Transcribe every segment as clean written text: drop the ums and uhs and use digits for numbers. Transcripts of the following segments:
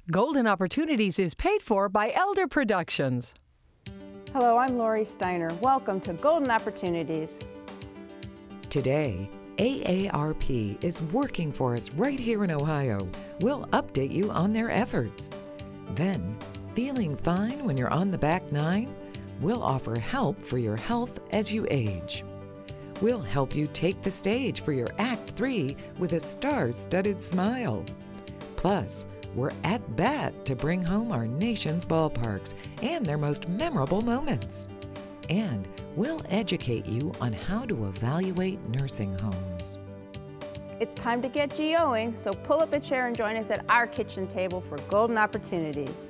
Golden Opportunities is paid for by Elder Productions. Hello, I'm Lori Steiner. Welcome to Golden Opportunities. Today, AARP is working for us right here in Ohio. We'll update you on their efforts. Then, feeling fine when you're on the back nine? We'll offer help for your health as you age. We'll help you take the stage for your Act 3 with a star-studded smile. Plus, we're at bat to bring home our nation's ballparks and their most memorable moments. And we'll educate you on how to evaluate nursing homes. It's time to get GOing, so pull up a chair and join us at our kitchen table for Golden Opportunities.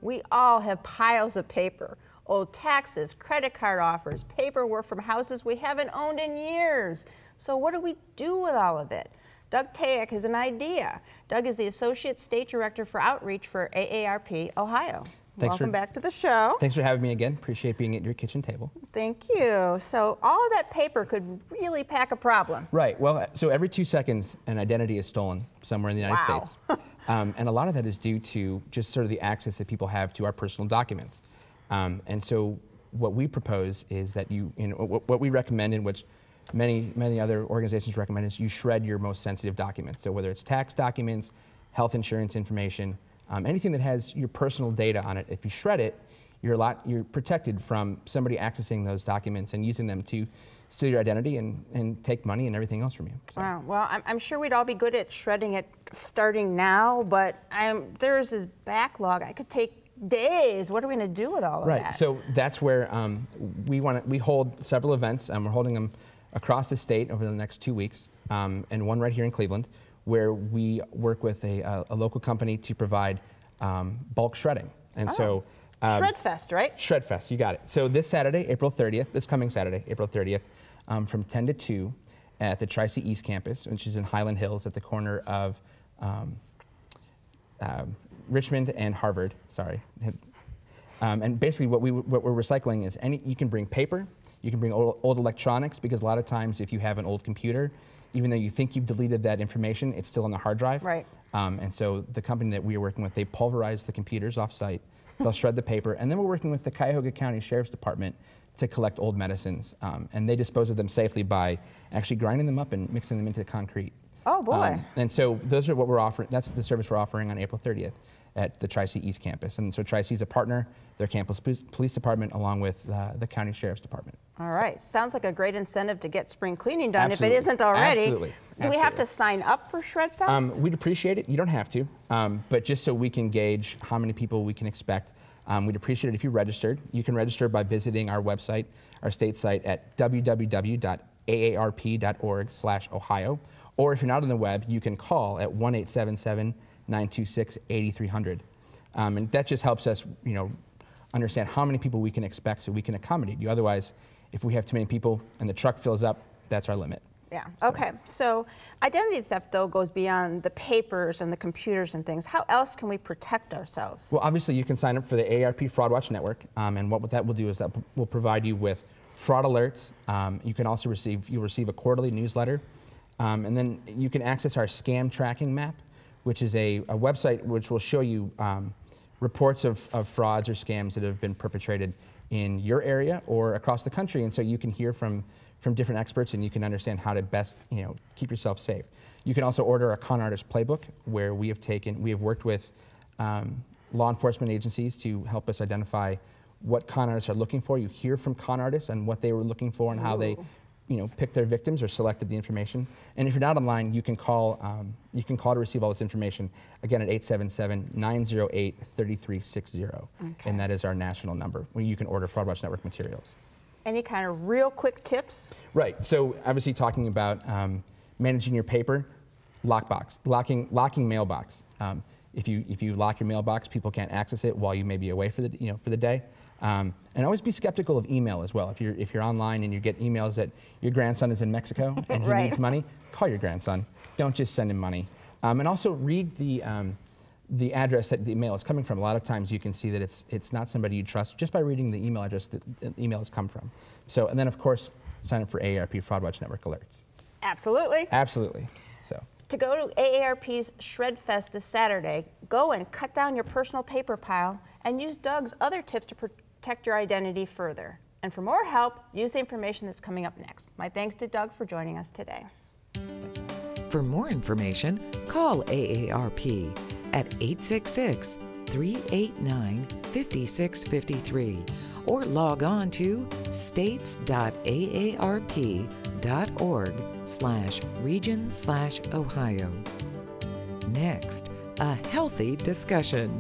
We all have piles of paper, old taxes, credit card offers, paperwork from houses we haven't owned in years. So what do we do with all of it? Doug Tayak has an idea. Doug is the Associate State Director for Outreach for AARP Ohio. Welcome back to the show. Thanks for having me again. Appreciate being at your kitchen table. Thank you. So all of that paper could really pack a problem. Right. Well, so every 2 seconds, an identity is stolen somewhere in the United States. And a lot of that is due to just sort of the access that people have to our personal documents. And so what we propose is that what we recommend, and which many other organizations recommend, is you shred your most sensitive documents. So whether it's tax documents, health insurance information, anything that has your personal data on it, if you shred it, you're protected from somebody accessing those documents and using them to steal your identity and take money and everything else from you. So. Wow. Well, I'm sure we'd all be good at shredding it starting now, but there's this backlog. I could take days. What are we going to do with all of that? Right. So that's where we hold several events, and we're holding them across the state over the next 2 weeks, and one right here in Cleveland, where we work with a local company to provide bulk shredding. And so Shredfest, right? Shredfest, you got it. So this Saturday, April 30th, this coming Saturday, April 30th, from 10 to 2 at the Tri-C East Campus, which is in Highland Hills at the corner of Richmond and Harvard, sorry. And basically what we're recycling is you can bring paper, you can bring old electronics, because a lot of times if you have an old computer, even though you think you've deleted that information, it's still on the hard drive. Right. And so the company that we are working with, they pulverize the computers off-site, they'll shred the paper, and then we're working with the Cuyahoga County Sheriff's Department to collect old medicines, and they dispose of them safely by actually grinding them up and mixing them into concrete. Oh boy. And so those are what we're offering, that's the service we're offering on April 30th at the Tri-C East Campus. And so Tri-C is a partner, their campus police department, along with the county sheriff's department. All right. Sounds like a great incentive to get spring cleaning done. Absolutely. If it isn't already. Absolutely. Do we have to sign up for Shredfest? We'd appreciate it. You don't have to, but just so we can gauge how many people we can expect, we'd appreciate it if you registered. You can register by visiting our website, our state site at www.aarp.org/Ohio. Or if you're not on the web, you can call at 1-877-926-8300. And that just helps us, understand how many people we can expect so we can accommodate you. Otherwise, if we have too many people and the truck fills up, that's our limit. Yeah. Okay. So identity theft, though, goes beyond the papers and the computers and things. How else can we protect ourselves? Well, obviously, you can sign up for the AARP Fraud Watch Network, and what that will do is that will provide you with fraud alerts. You can also you'll receive a quarterly newsletter, and then you can access our scam tracking map, which is a website which will show you reports of frauds or scams that have been perpetrated in your area or across the country, and so you can hear from different experts, and you can understand how to best keep yourself safe. You can also order a con artist playbook, where we have worked with law enforcement agencies to help us identify what con artists are looking for. You hear from con artists and what they were looking for and how they picked their victims or selected the information. And if you're not online, you can call to receive all this information, again at 877-908-3360. Okay. And that is our national number, where you can order Fraud Watch Network materials. Any kind of real quick tips? Right. So obviously talking about managing your paper, locking mailbox. If you lock your mailbox, people can't access it while you may be away for the day. And always be skeptical of email as well. If you're online and you get emails that your grandson is in Mexico and he needs money, call your grandson. Don't just send him money. And also read the the address that the email is coming from, a lot of times you can see that it's not somebody you trust just by reading the email address that the email has come from. So, and then of course, sign up for AARP Fraud Watch Network alerts. Absolutely. Absolutely. So. To go to AARP's Shred Fest this Saturday, go and cut down your personal paper pile and use Doug's other tips to protect your identity further. And for more help, use the information that's coming up next. My thanks to Doug for joining us today. For more information, call AARP at 866-389-5653 or log on to states.aarp.org/region/Ohio. Next, a healthy discussion.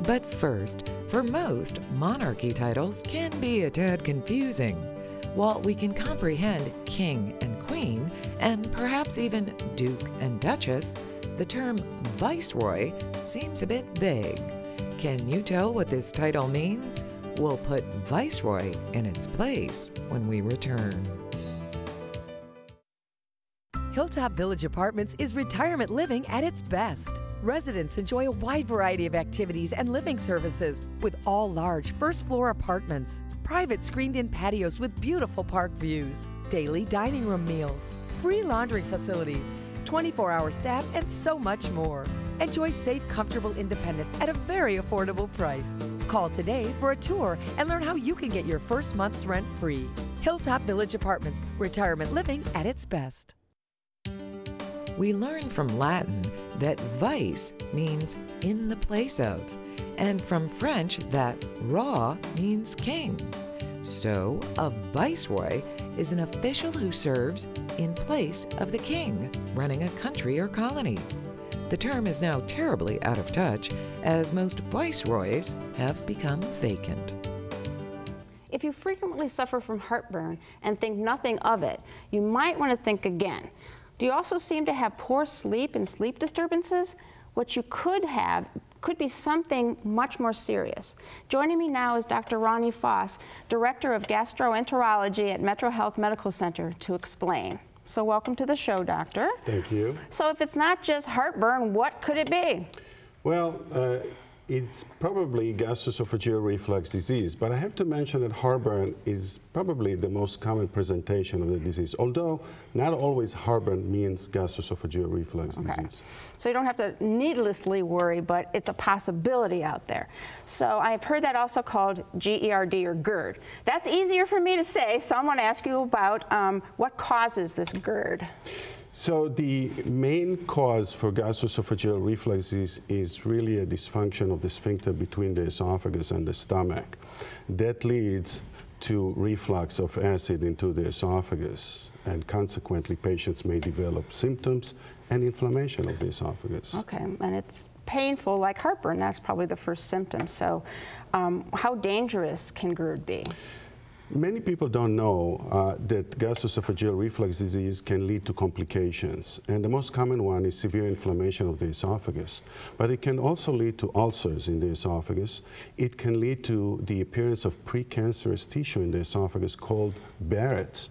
But first, for most, monarchy titles can be a tad confusing. While we can comprehend king and queen, and perhaps even duke and duchess, the term viceroy seems a bit vague. Can you tell what this title means? We'll put viceroy in its place when we return. Hilltop Village Apartments is retirement living at its best. Residents enjoy a wide variety of activities and living services with all large first-floor apartments, private screened-in patios with beautiful park views, daily dining room meals, free laundry facilities, 24-hour staff, and so much more. Enjoy safe, comfortable independence at a very affordable price. Call today for a tour and learn how you can get your first month's rent free. Hilltop Village Apartments, retirement living at its best. We learn from Latin that vice means in the place of, and from French that roi means king. So, a viceroy is an official who serves in place of the king running a country or colony. The term is now terribly out of touch, as most viceroys have become vacant. If you frequently suffer from heartburn and think nothing of it, you might want to think again. Do you also seem to have poor sleep and sleep disturbances? What you could have could be something much more serious. Joining me now is Dr. Ronnie Foss, Director of Gastroenterology at Metro Health Medical Center, to explain. So welcome to the show, Doctor. Thank you. So if it's not just heartburn, what could it be? Well, it's probably gastroesophageal reflux disease, but I have to mention that heartburn is probably the most common presentation of the disease, although not always heartburn means gastroesophageal reflux disease. So you don't have to needlessly worry, but it's a possibility out there. So I've heard that also called GERD or GERD. That's easier for me to say, so I want to ask you about what causes this GERD. So the main cause for gastroesophageal reflux is really a dysfunction of the sphincter between the esophagus and the stomach. That leads to reflux of acid into the esophagus, and consequently patients may develop symptoms and inflammation of the esophagus. Okay, and it's painful like heartburn. That's probably the first symptom. So how dangerous can GERD be? Many people don't know that gastroesophageal reflux disease can lead to complications, and the most common one is severe inflammation of the esophagus. But it can also lead to ulcers in the esophagus. It can lead to the appearance of precancerous tissue in the esophagus called Barrett's.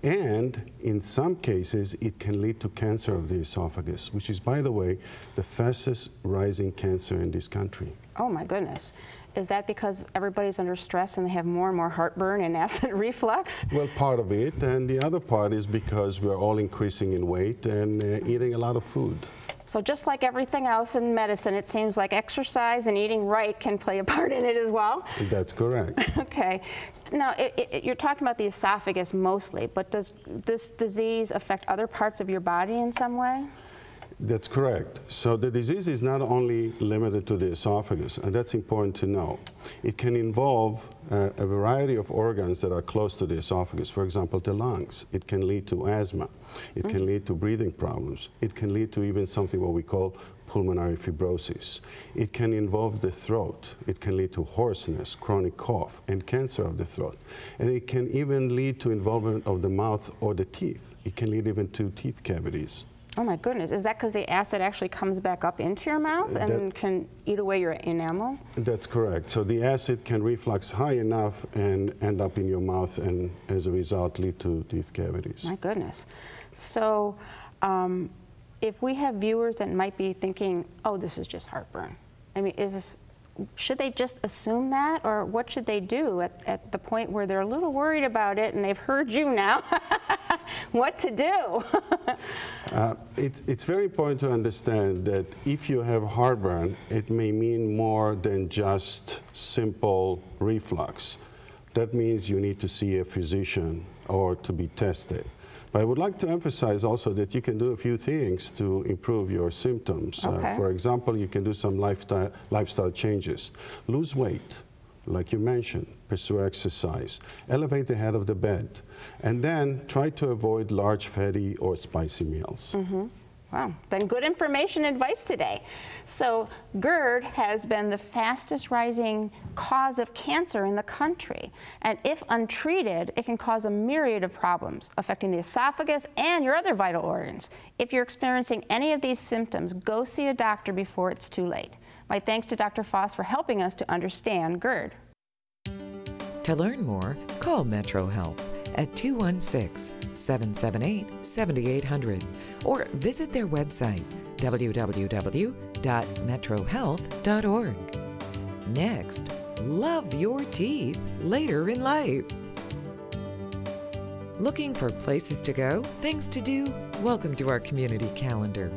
And in some cases, it can lead to cancer of the esophagus, which is, by the way, the fastest rising cancer in this country. Oh my goodness. Is that because everybody's under stress and they have more and more heartburn and acid reflux? Well, part of it, and the other part is because we're all increasing in weight and eating a lot of food. So just like everything else in medicine, it seems like exercise and eating right can play a part in it as well? That's correct. Okay. Now, you're talking about the esophagus mostly, but does this disease affect other parts of your body in some way? That's correct. So the disease is not only limited to the esophagus, and that's important to know. It can involve a variety of organs that are close to the esophagus. For example, the lungs. It can lead to asthma. It can lead to breathing problems. It can lead to even something what we call pulmonary fibrosis. It can involve the throat. It can lead to hoarseness, chronic cough, and cancer of the throat. And it can even lead to involvement of the mouth or the teeth. It can lead even to teeth cavities. Oh my goodness, is that because the acid actually comes back up into your mouth and can eat away your enamel? That's correct. So the acid can reflux high enough and end up in your mouth, and as a result lead to teeth cavities. My goodness. So if we have viewers that might be thinking, oh, this is just heartburn, I mean, should they just assume that, or what should they do at the point where they're a little worried about it and they've heard you now? What to do? It's very important to understand that if you have heartburn, it may mean more than just simple reflux. That means you need to see a physician or to be tested. But I would like to emphasize also that you can do a few things to improve your symptoms. Okay. For example, you can do some lifestyle changes. Lose weight, like you mentioned, pursue exercise, elevate the head of the bed, and then try to avoid large fatty or spicy meals. Mm-hmm. Wow, been good information and advice today. So GERD has been the fastest rising cause of cancer in the country. And if untreated, it can cause a myriad of problems affecting the esophagus and your other vital organs. If you're experiencing any of these symptoms, go see a doctor before it's too late. My thanks to Dr. Foss for helping us to understand GERD. To learn more, call Metro Health at 216-778-7800 or visit their website, www.metrohealth.org. Next, love your teeth later in life. Looking for places to go, things to do? Welcome to our community calendar.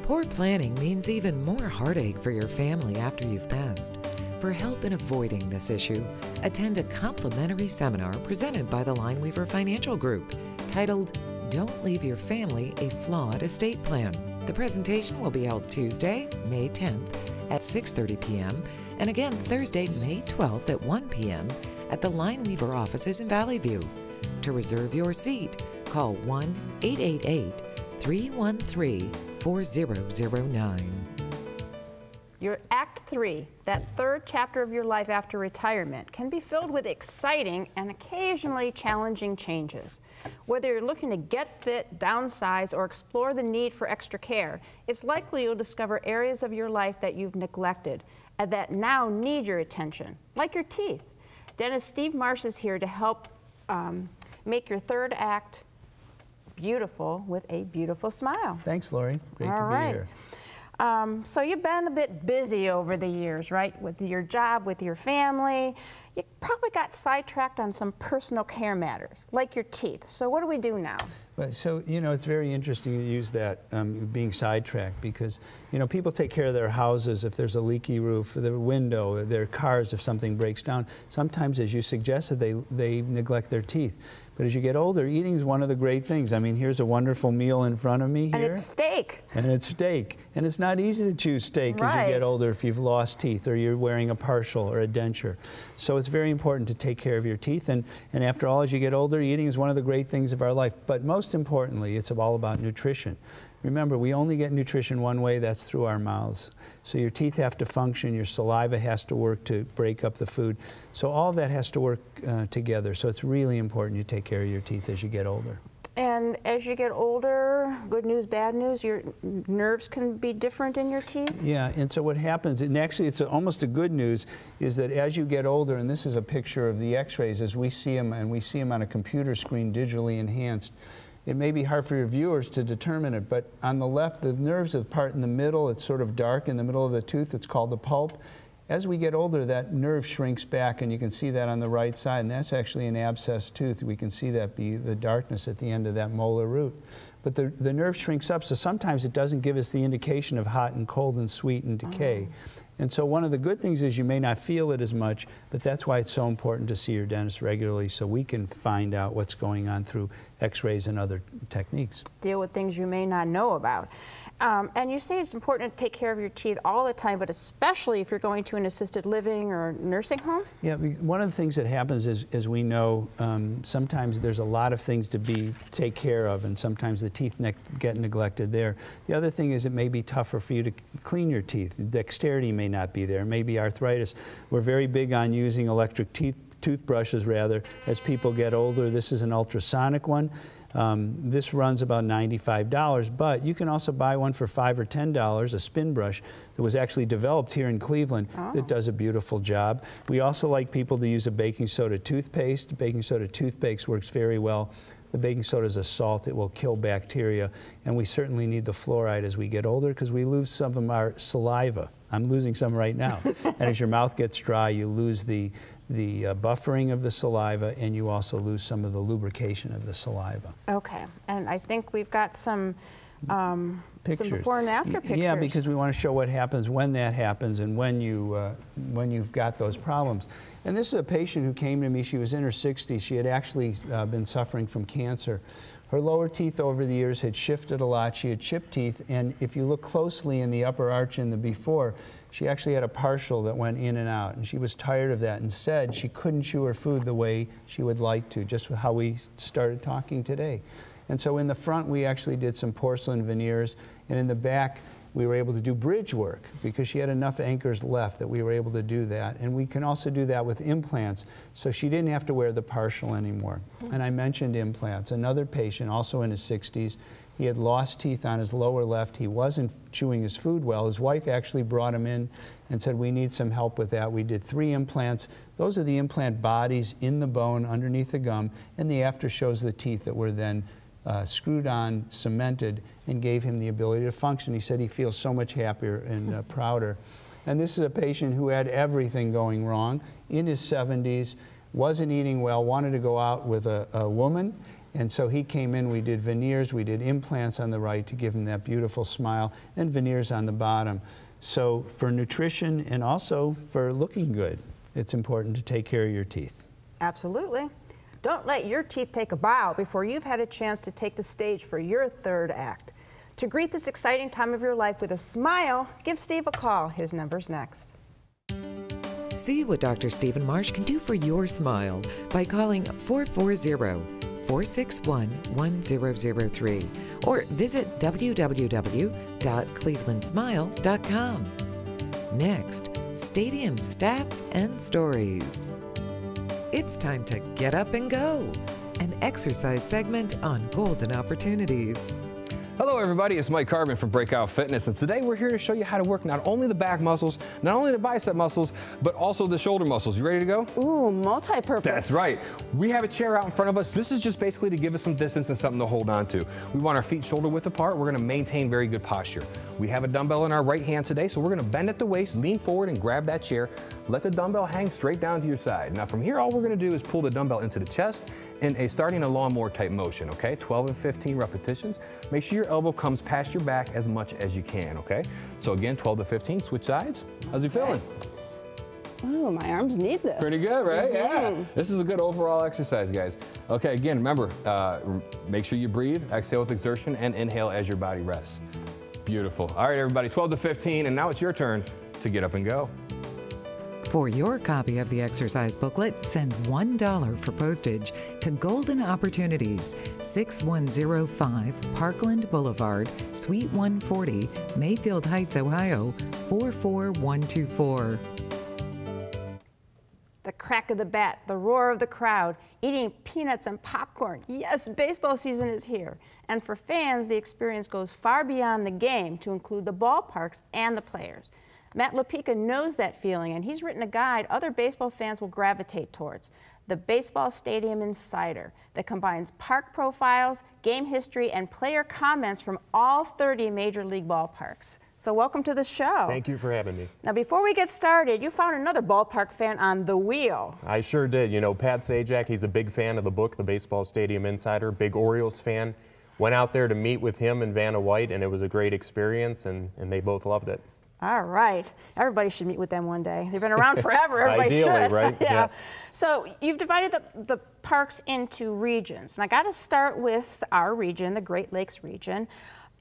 Poor planning means even more heartache for your family after you've passed. For help in avoiding this issue, attend a complimentary seminar presented by the Lineweaver Financial Group titled Don't Leave Your Family a Flawed Estate Plan. The presentation will be held Tuesday, May 10th at 6:30 p.m. and again Thursday, May 12th at 1 p.m. at the Lineweaver offices in Valley View. To reserve your seat, call 1-888-313-4009. Your Act 3, that third chapter of your life after retirement, can be filled with exciting and occasionally challenging changes. Whether you're looking to get fit, downsize, or explore the need for extra care, it's likely you'll discover areas of your life that you've neglected and that now need your attention, like your teeth. Dentist Steve Marsh is here to help make your third act beautiful with a beautiful smile. Thanks, Lori. Great All to be right. here. So you've been a bit busy over the years, right? With your job, with your family. You probably got sidetracked on some personal care matters, like your teeth. So what do we do now? Well, so, you know, it's very interesting to use that, being sidetracked, because, you know, people take care of their houses if there's a leaky roof, their window, their cars if something breaks down. Sometimes, as you suggested, they neglect their teeth. But as you get older, eating is one of the great things. I mean, here's a wonderful meal in front of me here. And it's steak. And it's steak. And it's not easy to choose steak as Right. you get older if you've lost teeth or you're wearing a partial or a denture. So it's very important to take care of your teeth. And after all, as you get older, eating is one of the great things of our life. But most importantly, it's all about nutrition. Remember, we only get nutrition one way, that's through our mouths. So your teeth have to function, your saliva has to work to break up the food. So all of that has to work together. So it's really important you take care of your teeth as you get older. And as you get older, good news, bad news, your nerves can be different in your teeth? Yeah, and so what happens, and actually it's almost a good news, is that as you get older, and this is a picture of the x-rays as we see them, and we see them on a computer screen digitally enhanced. It may be hard for your viewers to determine it, but on the left, the nerves are the part in the middle. It's sort of dark in the middle of the tooth. It's called the pulp. As we get older, that nerve shrinks back, and you can see that on the right side, and that's actually an abscessed tooth. We can see that be the darkness at the end of that molar root. But the nerve shrinks up, so sometimes it doesn't give us the indication of hot and cold and sweet and decay. And so one of the good things is you may not feel it as much, but that's why it's so important to see your dentist regularly so we can find out what's going on through x-rays and other techniques. Deal with things you may not know about. And you say it's important to take care of your teeth all the time, but especially if you're going to an assisted living or nursing home? Yeah, one of the things that happens is, as we know, sometimes there's a lot of things to take care of, and sometimes the teeth get neglected there. The other thing is it may be tougher for you to clean your teeth. Dexterity may not be there, maybe arthritis. We're very big on using electric toothbrushes, rather, as people get older. This is an ultrasonic one. This runs about $95, but you can also buy one for $5 or $10, a spin brush that was actually developed here in Cleveland that does a beautiful job. We also like people to use a baking soda toothpaste. Baking soda toothpaste works very well The baking soda is a salt. It will kill bacteria. And we certainly need the fluoride as we get older because we lose some of our saliva. I'm losing some right now. And as your mouth gets dry, you lose the buffering of the saliva, and you also lose some of the lubrication of the saliva. Okay, and I think we've got some Pictures. before and after pictures. Yeah, because we want to show what happens when that happens and when you've got those problems. And this is a patient who came to me. She was in her 60s. She had actually been suffering from cancer. Her lower teeth over the years had shifted a lot. She had chipped teeth, and if you look closely in the upper arch in the before, she actually had a partial that went in and out, and she was tired of that. Instead, she couldn't chew her food the way she would like to, just how we started talking today. And so in the front, we actually did some porcelain veneers, and in the back, we were able to do bridge work because she had enough anchors left that we were able to do that. And we can also do that with implants, so she didn't have to wear the partial anymore. And I mentioned implants. Another patient, also in his 60s, he had lost teeth on his lower left. He wasn't chewing his food well. His wife actually brought him in and said, we need some help with that. We did 3 implants. Those are the implant bodies in the bone underneath the gum, and the after shows the teeth that were then screwed on, cemented, and gave him the ability to function. He said he feels so much happier and prouder. And this is a patient who had everything going wrong, in his 70s, wasn't eating well, wanted to go out with a woman, and so he came in. We did veneers, we did implants on the right to give him that beautiful smile, and veneers on the bottom. So for nutrition and also for looking good, it's important to take care of your teeth. Absolutely. Don't let your teeth take a bow before you've had a chance to take the stage for your third act. To greet this exciting time of your life with a smile, give Steve a call. His number's next. See what Dr. Stephen Marsh can do for your smile by calling 440-461-1003 or visit www.clevelandsmiles.com. Next, Stadium Stats and Stories. It's time to get up and go, an exercise segment on golden opportunities. Hello everybody, it's Mike Carbon from Breakout Fitness, and today we're here to show you how to work not only the back muscles, not only the bicep muscles, but also the shoulder muscles. You ready to go? Ooh, multi-purpose. That's right. We have a chair out in front of us. This is just basically to give us some distance and something to hold on to. We want our feet shoulder width apart. We're going to maintain very good posture. We have a dumbbell in our right hand today, so we're going to bend at the waist, lean forward and grab that chair. Let the dumbbell hang straight down to your side. Now from here, all we're going to do is pull the dumbbell into the chest in starting a lawnmower type motion, okay? 12 and 15 repetitions. Make sure your elbow comes past your back as much as you can, okay? So again, 12 to 15, switch sides. How's you feeling? Ooh, my arms need this. Pretty good, right? Yeah. This is a good overall exercise, guys. Okay, again, remember, make sure you breathe, exhale with exertion, and inhale as your body rests. Beautiful. All right, everybody, 12 to 15, and now it's your turn to get up and go. For your copy of the exercise booklet, send $1 for postage to Golden Opportunities, 6105 Parkland Boulevard, Suite 140, Mayfield Heights, Ohio, 44124. The crack of the bat, the roar of the crowd, eating peanuts and popcorn. Yes, baseball season is here. And for fans, the experience goes far beyond the game to include the ballparks and the players. Matt Lepica knows that feeling, and he's written a guide other baseball fans will gravitate towards, the Baseball Stadium Insider, that combines park profiles, game history, and player comments from all 30 Major League ballparks. So welcome to the show. Thank you for having me. Now before we get started, you found another ballpark fan on the wheel. I sure did. You know, Pat Sajak, he's a big fan of the book, The Baseball Stadium Insider, big Orioles fan. Went out there to meet with him and Vanna White, and it was a great experience, and they both loved it. All right. Everybody should meet with them one day. They've been around forever. Everybody Ideally, should. right? Yeah. Yes. So you've divided the parks into regions. And I got to start with our region, the Great Lakes region,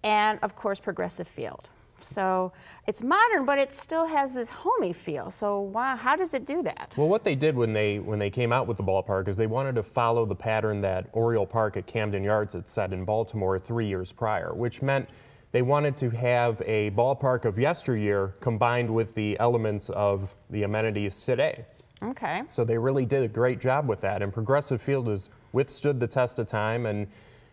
and of course Progressive Field. So it's modern, but it still has this homey feel. So how does it do that? Well, what they did when they came out with the ballpark is they wanted to follow the pattern that Oriole Park at Camden Yards had set in Baltimore 3 years prior, which meant they wanted to have a ballpark of yesteryear combined with the elements of the amenities today. Okay. So they really did a great job with that, and Progressive Field has withstood the test of time, and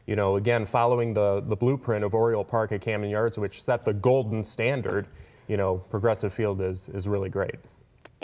you know, again, following the blueprint of Oriole Park at Camden Yards, which set the golden standard, you know, Progressive Field is really great.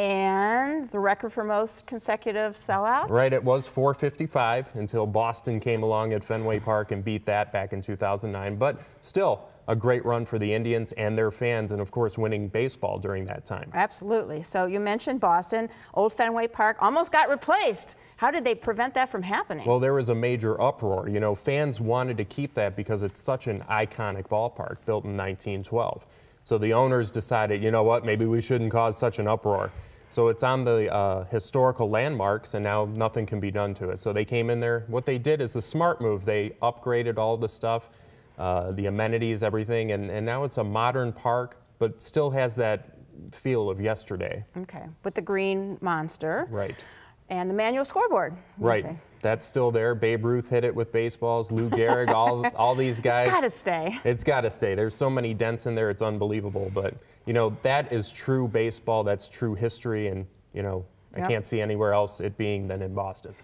And the record for most consecutive sellouts? Right, it was 455 until Boston came along at Fenway Park and beat that back in 2009. But still, a great run for the Indians and their fans, and of course winning baseball during that time. Absolutely. So you mentioned Boston. Old Fenway Park almost got replaced. How did they prevent that from happening? Well, there was a major uproar. You know, fans wanted to keep that because it's such an iconic ballpark, built in 1912. So the owners decided, you know what, maybe we shouldn't cause such an uproar. So it's on the historical landmarks, and now nothing can be done to it. So they came in there. What they did is the smart move. They upgraded all the stuff, the amenities, everything, and now it's a modern park, but still has that feel of yesterday. Okay, with the green monster. Right. And the manual scoreboard. Right. That's still there. Babe Ruth hit it with baseballs. Lou Gehrig, all these guys. It's got to stay. It's got to stay. There's so many dents in there. It's unbelievable. But, you know, that is true baseball. That's true history. And, you know, I can't see anywhere else it being than in Boston.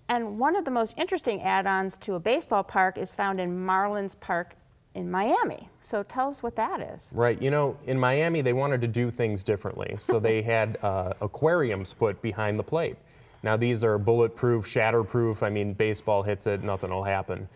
And one of the most interesting add-ons to a baseball park is found in Marlins Park in Miami. So tell us what that is. Right. You know, in Miami, they wanted to do things differently. So they had aquariums put behind the plate. Now, these are bulletproof, shatterproof. I mean, baseball hits it, nothing will happen.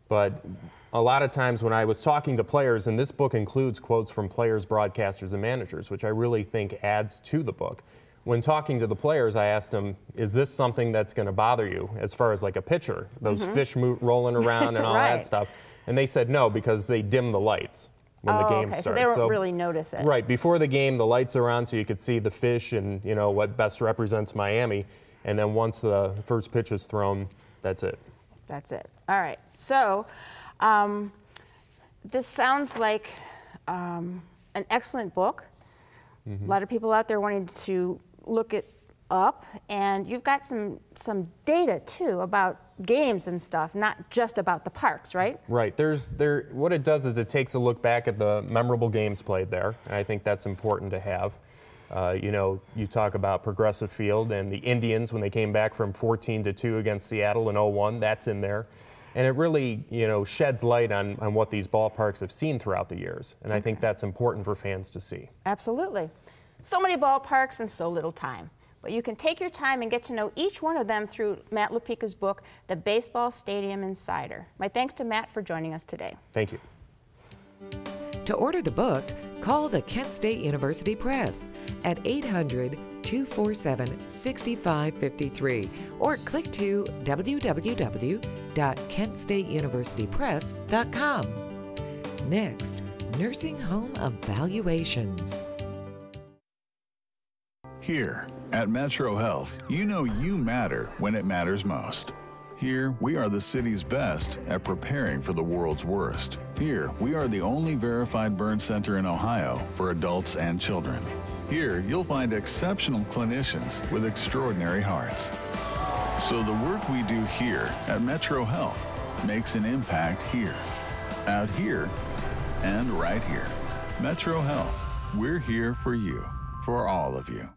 But a lot of times when I was talking to players, and this book includes quotes from players, broadcasters, and managers, which I really think adds to the book. When talking to the players, I asked them, is this something that's going to bother you as far as like a pitcher, those fish rolling around and all that stuff? And they said no, because they dim the lights when the game starts. So they don't really notice it. Right. Before the game, the lights are on so you could see the fish and, you know, what best represents Miami. And then once the first pitch is thrown, that's it. That's it. All right. So this sounds like an excellent book. A lot of people out there wanting to look it up. And you've got some data, too, about games and stuff, not just about the parks, right? Right. What it does is it takes a look back at the memorable games played there. And I think that's important to have. You know, you talk about Progressive Field and the Indians when they came back from 14-2 against Seattle in 01, that's in there. And it really, you know, sheds light on what these ballparks have seen throughout the years. And I think that's important for fans to see. Absolutely. So many ballparks and so little time. But you can take your time and get to know each one of them through Matt Lupica's book, The Baseball Stadium Insider. My thanks to Matt for joining us today. Thank you. To order the book, call the Kent State University Press at 800-247-6553 or click to www.kentstateuniversitypress.com. Next, nursing home evaluations. Here at Metro Health, you know you matter when it matters most. Here, we are the city's best at preparing for the world's worst. Here, we are the only verified burn center in Ohio for adults and children. Here, you'll find exceptional clinicians with extraordinary hearts. So the work we do here at Metro Health makes an impact here, out here, and right here. Metro Health, we're here for you, for all of you.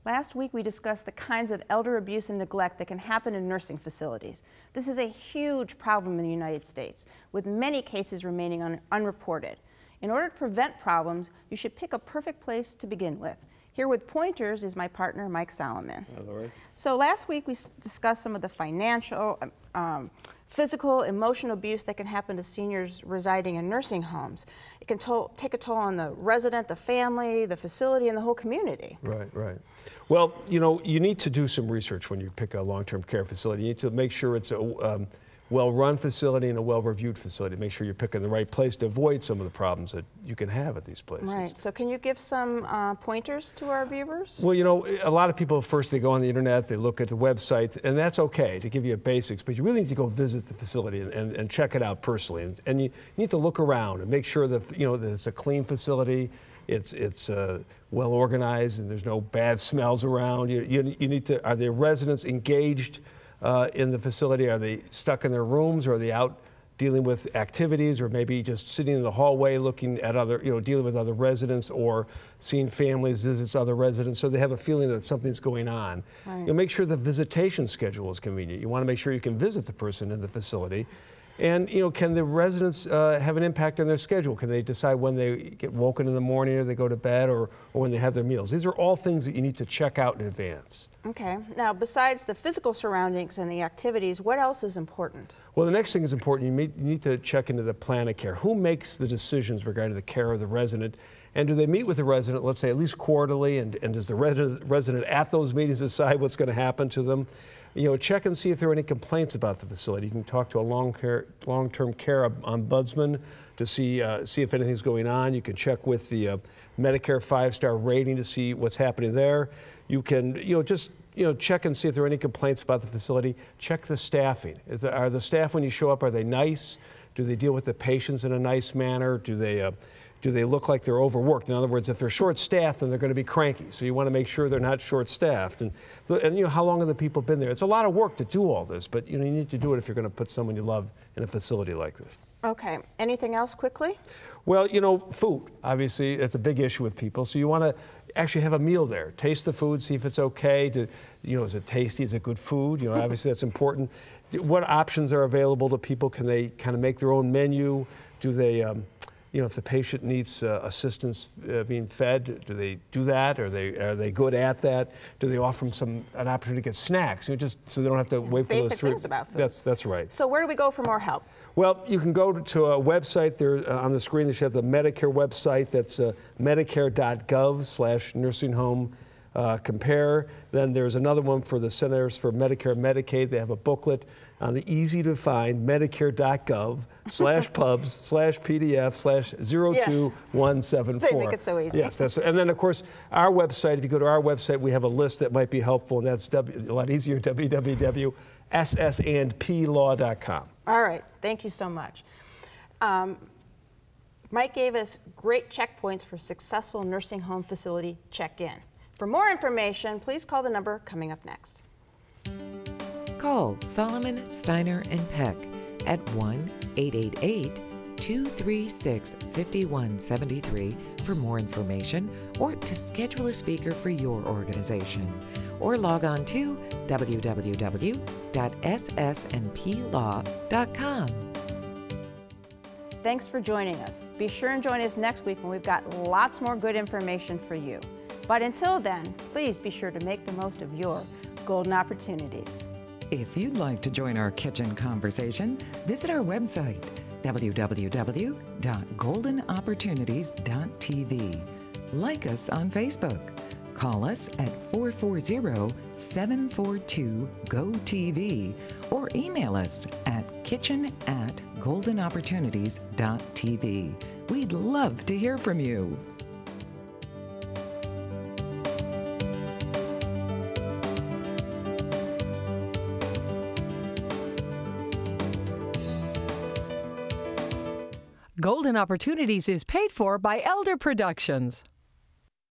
Last week we discussed the kinds of elder abuse and neglect that can happen in nursing facilities. This is a huge problem in the United States, with many cases remaining unreported. In order to prevent problems, you should pick a perfect place to begin with. Here with pointers is my partner, Mike Solomon. Hello. So last week we discussed some of the financial, physical, emotional abuse that can happen to seniors residing in nursing homes. It can take a toll on the resident, the family, the facility, and the whole community. Right, right. Well, you know, you need to do some research when you pick a long-term care facility. You need to make sure it's a well-run facility and a well-reviewed facility. Make sure you're picking the right place to avoid some of the problems that you can have at these places. Right. So can you give some pointers to our viewers? Well, you know, a lot of people first they go on the internet, they look at the website, and that's okay to give you basics, but you really need to go visit the facility and check it out personally. And you need to look around and make sure that, you know, that it's a clean facility, it's well organized, and there's no bad smells around. You need to, are the residents engaged in the facility? Are they stuck in their rooms, or are they out dealing with activities, or maybe just sitting in the hallway looking at other, you know, dealing with other residents, or seeing families, visits other residents, so they have a feeling that something's going on. Right. You know, make sure the visitation schedule is convenient. You want to make sure you can visit the person in the facility. And can the residents have an impact on their schedule? Can they decide when they get woken in the morning or they go to bed or when they have their meals? These are all things that you need to check out in advance. Okay. Now, besides the physical surroundings and the activities, what else is important? Well, the next thing is important. You need to check into the plan of care. Who makes the decisions regarding the care of the resident? And do they meet with the resident, let's say, at least quarterly? And does the resident at those meetings decide what's going to happen to them? Check and see if there are any complaints about the facility. You can talk to a long-term care ombudsman to see if anything's going on. You can check with the Medicare 5-star rating to see what's happening there. You can, just check and see if there are any complaints about the facility. Check the staffing. Are the staff, when you show up, are they nice? Do they deal with the patients in a nice manner? Do they look like they're overworked? In other words, if they're short-staffed, then they're going to be cranky. So you want to make sure they're not short-staffed. And how long have the people been there? It's a lot of work to do all this, but you need to do it if you're going to put someone you love in a facility like this. Okay. Anything else quickly? Well, food. Obviously, it's a big issue with people. So you want to actually have a meal there. Taste the food, see if it's okay. Is it tasty? Is it good food? Obviously that's important. What options are available to people? Can they kind of make their own menu? Do they, if the patient needs assistance being fed, do they do that? Are they good at that? Do they offer them an opportunity to get snacks? Just so they don't have to wait for those basic things about food. That's right. So where do we go for more help? Well, you can go to a website there on the screen. They should have the Medicare website. That's medicare.gov/nursing-home compare. Then there's another one for the Centers for Medicare and Medicaid. They have a booklet on the easy-to-find medicare.gov/pdf/02-174. They make it so easy. Yes, and then, of course, our website, if you go to our website, we have a list that might be helpful, and that's a lot easier, www.ssandplaw.com. All right. Thank you so much. Mike gave us great checkpoints for successful nursing home facility check-in. For more information, please call the number coming up next. Call Solomon, Steiner, and Peck at 1-888-236-5173 for more information or to schedule a speaker for your organization. Or log on to www.ssandplaw.com. Thanks for joining us. Be sure and join us next week when we've got lots more good information for you. But until then, please be sure to make the most of your golden opportunities. If you'd like to join our kitchen conversation, visit our website, www.goldenopportunities.tv. Like us on Facebook. Call us at 440-742-GO-TV or email us at kitchen@goldenopportunities.tv. We'd love to hear from you. Golden Opportunities is paid for by Elder Productions.